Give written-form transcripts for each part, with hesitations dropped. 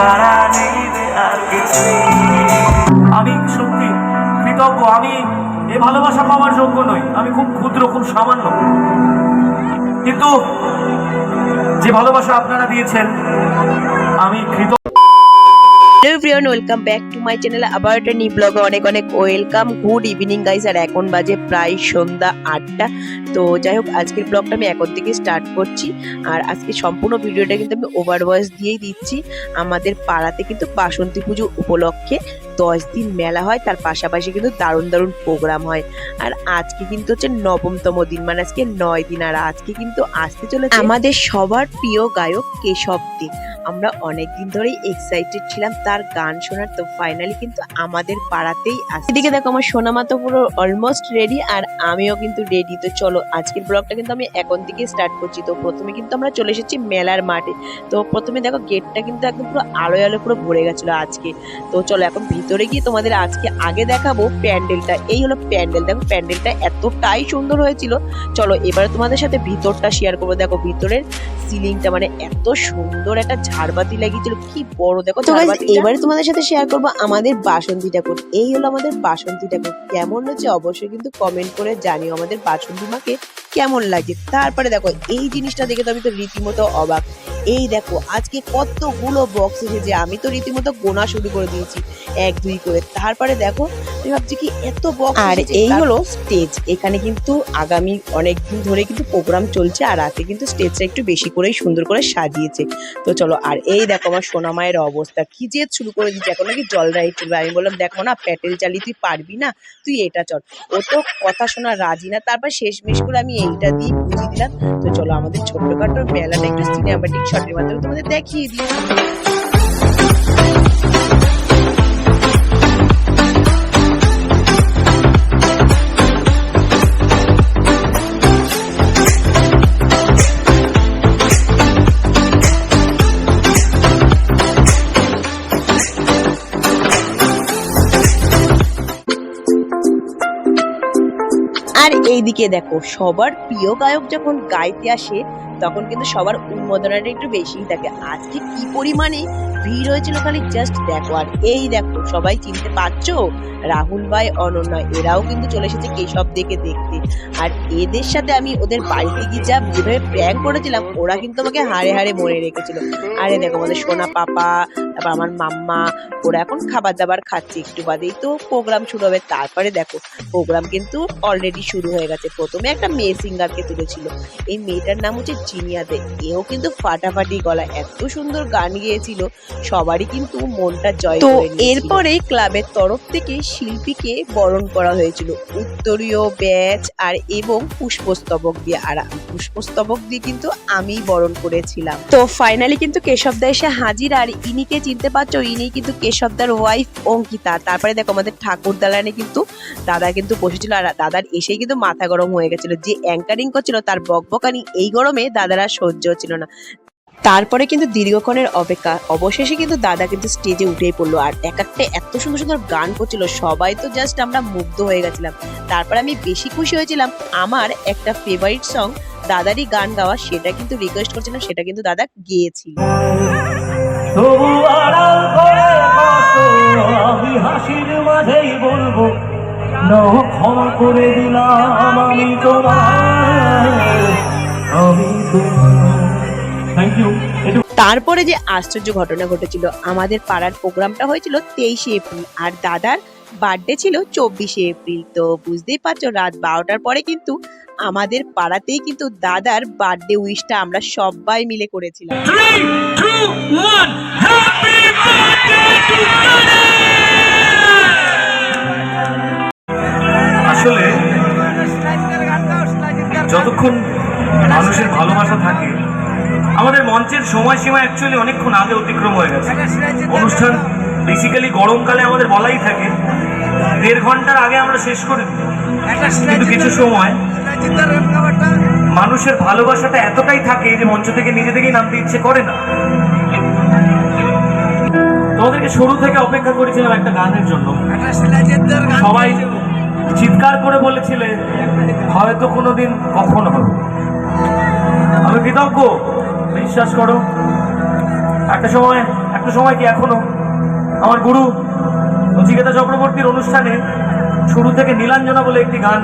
ছাড়া নেই রে আর কিছুই। আমি সত্যি কৃতজ্ঞ, আমি এ ভালোবাসা পাওয়ার যোগ্য নই, আমি খুব ক্ষুদ্র, খুব সামান্য, কিন্তু যে ভালোবাসা আপনারা দিয়েছেন আমি কৃতজ্ঞ। Hello everyone, welcome back to my channel. আবার একটা নিউ ব্লগে অনেক অনেক ওয়েলকাম। গুড ইভিনিং গাইস, আর এখন বাজে প্রায় সন্ধ্যা 8টা। তো যাই হোক, আজকের ব্লগটা আমি এখন থেকে স্টার্ট করছি। আর আজকে সম্পূর্ণ ভিডিওটা কিন্তু আমি ওভার ভয়েস দিয়েই দিচ্ছি। আমাদের পাড়াতে কিন্তু বাসন্তী পুজো উপলক্ষে 10 দিন মেলা হয়, তার পাশাপাশি কিন্তু দারুণ দারুণ প্রোগ্রাম হয়। আর আজকে কিন্তু হচ্ছে 9তম দিন, মানে আজকে 9 দিন। আর আজকে কিন্তু আসতে চলেছে আমাদের সবার প্রিয় গায়ক কেশব দে। আমরা অনেকদিন ধরেই এক্সাইটেড ছিলাম তার গান শোনার। তো ফাইনালি কিন্তু আমাদের পাড়াতেই আসছে। এদিকে দেখো আমার সোনামা তো পুরো অলমোস্ট রেডি, আর আমিও কিন্তু রেডি। তো চলো আজকের ব্লগটা কিন্তু আমি এখন থেকে স্টার্ট করছি। তো প্রথমে কিন্তু আমরা চলে এসেছি মেলার মাঠে। তো প্রথমে দেখো গেটটা কিন্তু একদম পুরো আলোয় আলো পুরো ভরে গেছিল আজকে। তো চলো এখন ভিতরে গিয়ে তোমাদের আজকে আগে দেখাবো প্যান্ডেলটা। এই হলো প্যান্ডেল, দেখো প্যান্ডেলটা এতটাই সুন্দর হয়েছিল। চলো এবারে তোমাদের সাথে ভিতরটা শেয়ার করবো। দেখো ভিতরের সিলিংটা মানে এত সুন্দর, একটা ঝাড়বাতি লাগিয়েছিল, কি বড় দেখো ঝাড়বাতি। এবারে তোমাদের সাথে শেয়ার করবো আমাদের বাসন্তী ঠাকুর। এই হলো আমাদের বাসন্তী ঠাকুর। কেমন হচ্ছে অবশ্যই কিন্তু কমেন্ট করে জানিও আমাদের বাসন্তী মাকে কেমন লাগে। তারপরে দেখো এই জিনিসটা দেখে তো আমি তো রীতিমতো অবাক। এই দেখো আজকে কতগুলো বক্স এসেছে, আমি তো রীতিমতো গোনা শুরু করে দিয়েছি 1 2 করে। তারপরে দেখো আমি ভাবছি কি এত বক্স। আর এই হলো স্টেজ। এখানে কিন্তু আগামী অনেকদিন ধরে কিন্তু প্রোগ্রাম চলছে, আর রাতে কিন্তু স্টেজটা একটু বেশি করেই সুন্দর করে সাজিয়েছে। তো চলো, আর এই দেখো আমার সোনা মায়ের অবস্থা, কি যে শুরু করে দিচ্ছে, এখন নাকি জল রাইড চলবে। আমি বললাম দেখো না প্যাটেল চালি তুই পারবি না, তুই এটা চল। ও তো কথা শোনা রাজি না। তারপর শেষমেশ করে আমি এইটা দিয়ে বুঝিয়ে দিলাম। তো চলো আমাদের ছোট্টখাটো মেলাটা একটু সিনেমাটিক শটের মাধ্যমে তোমাদের দেখিয়ে দিই। আর এইদিকে দেখো সবার প্রিয় গায়ক যখন গাইতে আসে তখন কিন্তু সবার উন্মাদনাটা একটু বেশিই থাকে। আজকে কি পরিমাণে ভিড় হয়েছিল খালি জাস্ট দেখো। আর এই দেখো সবাই চিনতে পারছো, রাহুল ভাই, অনন্যা, এরাও কিন্তু চলে এসেছে কেশব দেখে দেখতে। আর এদের সাথে আমি ওদের বাড়িতে গিয়ে যেভাবে প্র্যাঙ্ক করেছিলাম, ওরা কিন্তু আমাকে হাড়ে হাড়ে মনে রেখেছিল। আরে দেখো আমাদের সোনা পাপা, তারপর আমার মাম্মা, ওরা এখন খাবার দাবার খাচ্ছে। একটু বাদেই তো প্রোগ্রাম শুরু হবে। তারপরে দেখো প্রোগ্রাম কিন্তু অলরেডি শুরু হয়ে গেছে। প্রথমে একটা মেয়ে সিঙ্গারকে তুলেছিল, এই মেয়েটার নাম হচ্ছে জিনিয়া দে। এও কিন্তু ফাটাফাটি গলা, এত সুন্দর গান গেয়েছিল, সবারই কিন্তু মনটা জয় করে নিয়েছিল। তো এরপরে ক্লাবের তরফ থেকে শিল্পীকে বরণ করা হয়েছিল উত্তরীয় ব্যাচ আর এবং পুষ্পস্তবক দিয়ে। আর পুষ্পস্তবক দিয়ে কিন্তু আমি বরণ করেছিলাম। তো ফাইনালি কিন্তু কেশবদা এসে হাজির। আর ইনিকে চিনতে পারছো, ইনি কিন্তু কেশবদার ওয়াইফ অঙ্কিতা। তারপরে দেখো আমাদের ঠাকুর দালানে কিন্তু দাদা কিন্তু বসেছিল, আর দাদার এসেই কিন্তু মাথা গরম হয়ে গেছিল। যে অ্যাঙ্কারিং করছিল তার বকবকানি এই গরমে দাদারা সহ্য হচ্ছিল না। তারপরে কিন্তু দীর্ঘক্ষণের অপেক্ষা অবশেষে কিন্তু দাদা কিন্তু স্টেজে উঠেই পড়লো। আর এক একটা এত সুন্দর সুন্দর গান করছিল, সবাই তো জাস্ট আমরা মুগ্ধ হয়ে গেছিলাম। তারপর আমি বেশি খুশি হয়েছিলাম, আমার একটা ফেভারিট সং দাদারই গান গাওয়া, সেটা কিন্তু রিকোয়েস্ট করছিলাম, সেটা কিন্তু দাদা গেয়েছিল। তবু আড়াল করে কত আমি হাসির মাঝেই বলবো, নাও ক্ষমা করে দিলাম আমি তোমায়, আমি তোমায়। Thank you. তারপরে যে আশ্চর্য ঘটনা ঘটেছিল, আমাদের পাড়ার প্রোগ্রামটা হয়েছিল 23শে এপ্রিল, আর দাদার বার্থডে ছিল 24শে এপ্রিল। তো বুঝতেই পারছো রাত 12টার পরে কিন্তু আমাদের পাড়াতেই কিন্তু দাদার বার্থডে উইশটা আমরা সবাই মিলে করেছিলাম। 3, 2, 1, হ্যাপি বার্থডে টু দাদা। আসলে যতক্ষণ মানুষের ভালোবাসা থাকে, আমাদের মঞ্চের সময়সীমা অ্যাকচুয়ালি অনেকক্ষণ আগে অতিক্রম হয়ে গেছে। অনুষ্ঠান বেসিক্যালি গরমকালে আমাদের বলাই থাকে 1.5 ঘন্টার আগে আমরা শেষ করে দিই। কিন্তু কিছু সময় মানুষের ভালোবাসাটা এতটাই থাকে যে মঞ্চ থেকে নিজে থেকেই নামতে ইচ্ছে করে না। তোমাদেরকে শুরু থেকে অপেক্ষা করেছিলাম একটা গানের জন্য। সবাই চিৎকার করে বলেছিলে হয়তো কোনোদিন কখন হবে। আমি কৃতজ্ঞ, বিশ্বাস করো একটা সময় একটা সময় কি এখনো আমার গুরু নচিকেতা চক্রবর্তীর অনুষ্ঠানে শুরু থেকে নীলাঞ্জনা বলে একটি গান,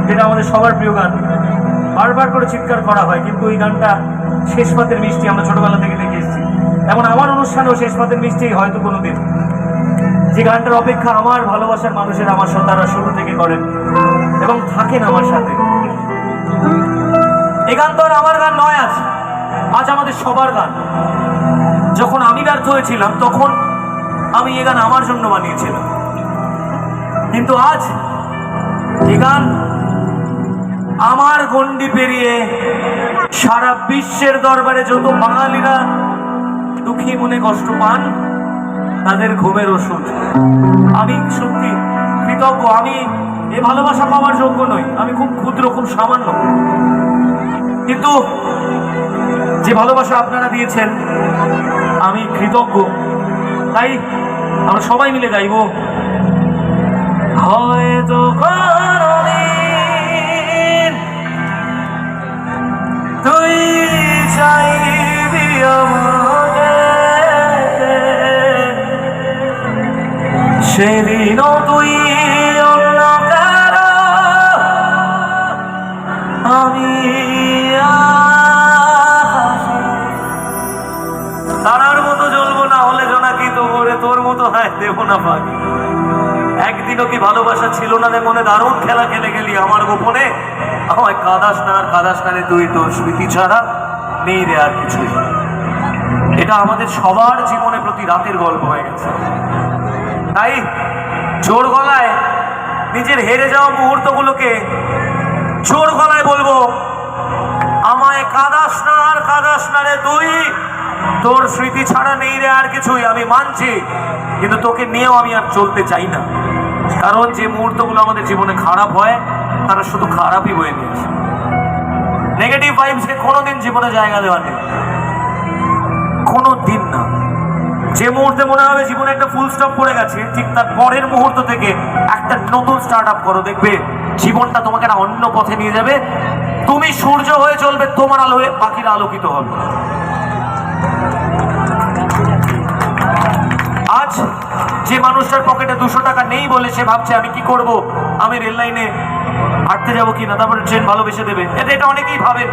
যেটা আমাদের সবার প্রিয় গান, বারবার করে চিৎকার করা হয়, কিন্তু এই গানটা শেষ পাতের মিষ্টি আমরা ছোটবেলা থেকে দেখে এসেছি। এমন আমার অনুষ্ঠানেও শেষ পাতের মিষ্টি হয়তো কোনোদিন, যে গানটার অপেক্ষা আমার ভালোবাসার মানুষের আমার সাথে তারা শুরু থেকে করেন এবং থাকেন আমার সাথে। এই গান তো আর আমার গান নয়, আজ আমাদের সবার গান। যখন আমি ব্যর্থ হয়েছিলাম তখন আমি এই গান আমার জন্য বানিয়েছিলাম, কিন্তু আজ এই গান আমার গণ্ডি পেরিয়ে সারা বিশ্বের দরবারে যত বাঙালিরা দুঃখী মনে কষ্ট পান তাদের ঘুমের ওষুধ। আমি সত্যি কৃতজ্ঞ, আমি এ ভালোবাসা পাওয়ার যোগ্য নই, আমি খুব ক্ষুদ্র, খুব সামান্য, কিন্তু যে ভালোবাসা আপনারা দিয়েছেন আমি কৃতজ্ঞ। তাই আমরা সবাই মিলে গাইব, হয়তো কোনদিন তুই চাইবি আমাকে, সেদিনও তুই অন্য কারো, আমি তারার মতো জ্বলবো, না হলে জোনাকি তোরে তোর মতো হয় দেবো না পাখি। একদিনও কি ভালোবাসা ছিল না রে মনে, দারুণ খেলা খেলে গেলি আমার গোপনে, আমায় কাদাস না রে তুই, তোর স্মৃতি ছাড়া নেই রে আর কিছুই। এটা আমাদের সবার জীবনে প্রতি রাতের গল্প হয়ে গেছে। তাই জোর গলায় নিজের হেরে যাওয়া মুহূর্তগুলোকে জোর গলায় বলবো, আমায় কাদাস না রে তুই, তোর স্মৃতি ছাড়া নেই রে আর কিছুই। আমি মানছি, কিন্তু তোকে নিয়েও আমি আর চলতে চাই না, কারণ যে মুহূর্তগুলো আমাদের জীবনে খারাপ হয় তারা শুধু খারাপই বয়ে নিয়েছে। নেগেটিভ ভাইবসকে কোনোদিন জীবনে জায়গা দেওয়া নেই, কোনো দিন না। যে মুহূর্তে মনে হবে জীবনে একটা ফুল স্টপ পড়ে গেছে, ঠিক তার পরের মুহূর্ত থেকে একটা নতুন স্টার্ট আপ করো, দেখবে জীবনটা তোমাকে একটা অন্য পথে নিয়ে যাবে। তুমি সূর্য হয়ে চলবে, তোমার আলো হয়ে বাকিরা আলোকিত হবে। আজ যে মানুষটার পকেটে 200 টাকা নেই বলে সে ভাবছে আমি কি করব, আমি রেল লাইনে হাঁটতে যাবো কিনা, তারপরে ট্রেন ভালোবেসে দেবে, এটা অনেকেই ভাবেন।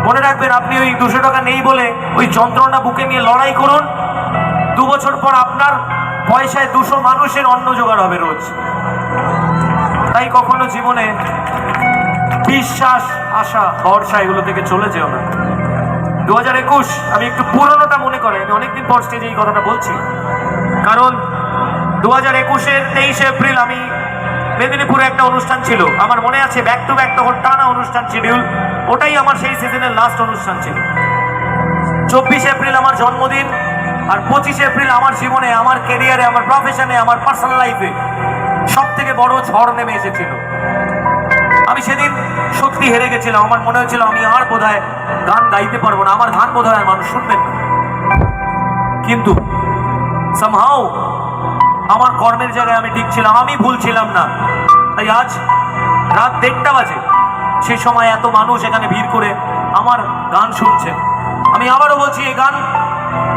মনে রাখবেন, আপনি ওই 200 টাকা নেই বলে ওই যন্ত্রণা বুকে নিয়ে লড়াই করুন, 2 বছর পর আপনার পয়সায় 200 মানুষের অন্ন জোগাড় হবে রোজ। তাই কখনো জীবনে বিশ্বাস, আশা, ভরসা এগুলো থেকে চলে যেও না। 2021, আমি একটু পুরনোটা মনে করে, আমি অনেকদিন পর স্টেজে এই কথাটা বলছি, কারণ 2021-এর 23 এপ্রিল আমি মেদিনীপুরে একটা অনুষ্ঠান ছিল, আমার মনে আছে, ব্যাক টু ব্যাক তখন টানা অনুষ্ঠান শিডিউল, ওটাই আমার সেই সিজনের লাস্ট অনুষ্ঠান ছিল। 24 এপ্রিল আমার জন্মদিন, আর 25 এপ্রিল আমার জীবনে, আমার কেরিয়ারে, আমার প্রফেশনে, আমার পার্সোনাল লাইফে সব থেকে বড় ঝড় নেমে এসেছিল। আমি সেদিন সত্যি হেরে গেছিলাম, আমার মনে হয়েছিল আমি আর বোধহয় গান গাইতে পারবো না, আমার গান বোধহয় আর মানুষ শুনবেন না। কিন্তু somehow আমার কর্মের জায়গায় আমি ঠিক ছিলাম, আমি ভুল ছিলাম না। তাই আজ রাত 1:30 বাজে, সেই সময় এত মানুষ এখানে ভিড় করে আমার গান শুনছেন। আমি আবারও বলছি, এই গান,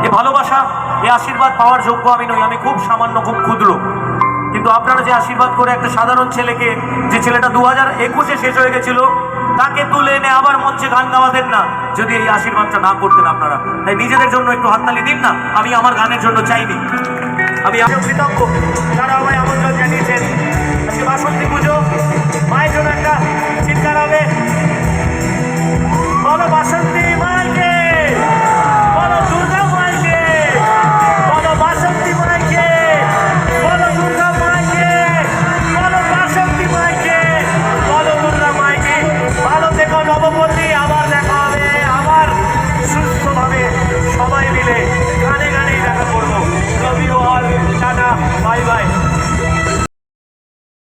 এ ভালোবাসা, এ আশীর্বাদ পাওয়ার যোগ্য আমি নই, আমি খুব সামান্য, খুব ক্ষুদ্র, কিন্তু আপনারা যে আশীর্বাদ করে একটা সাধারণ ছেলেকে, যে ছেলেটা 2021-এ শেষ হয়ে গেছিল, তাকে তুলে এনে আবার মঞ্চে গান গাওয়াতেন না যদি এই আশীর্বাদটা না করতেন আপনারা। তাই নিজেদের জন্য একটু হাততালি দিন না, আমি আমার গানের জন্য চাইনি, আমি কৃতজ্ঞ, তারা আমায়